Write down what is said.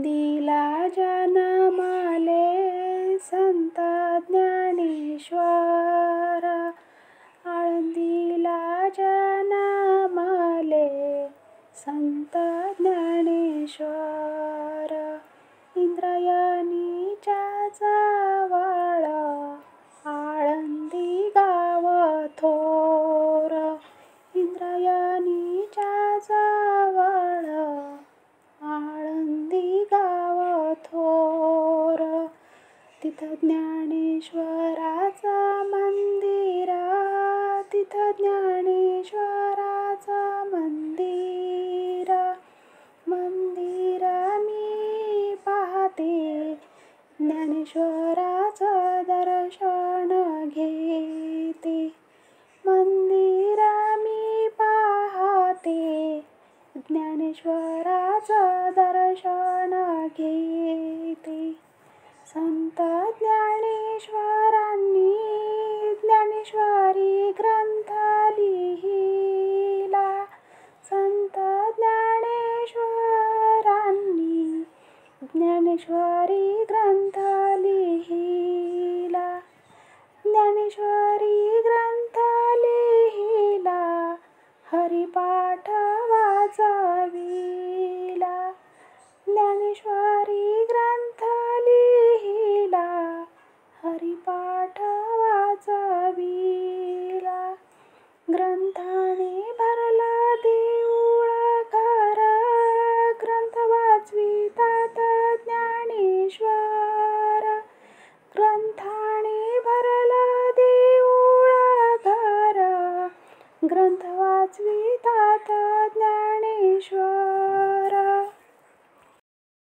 आळंदीला जन्मले संत ज्ञानेश्वर. आळंदीला जन्मले संत ज्ञानेश्वर. इंद्रायणीच्या जवळ आळंदी गाव थोर. इंद्रायणीच्या जवळ आळंदी गाव थोर. तिथं ज्ञानेश्वराचं मंदिर, तिथं ज्ञानेश्वराचं मंदिर. मंदिर मी पाहते, ज्ञानेश्वराचं दर्शन घेते. मंदिर मी पाहते, ज्ञानेश्वराचं दर्शन घेते. संत ज्ञानेश्वरांनी ज्ञानेश्वरी ग्रंथ लिहिला. संत ज्ञानेश्वरांनी ज्ञानेश्वरी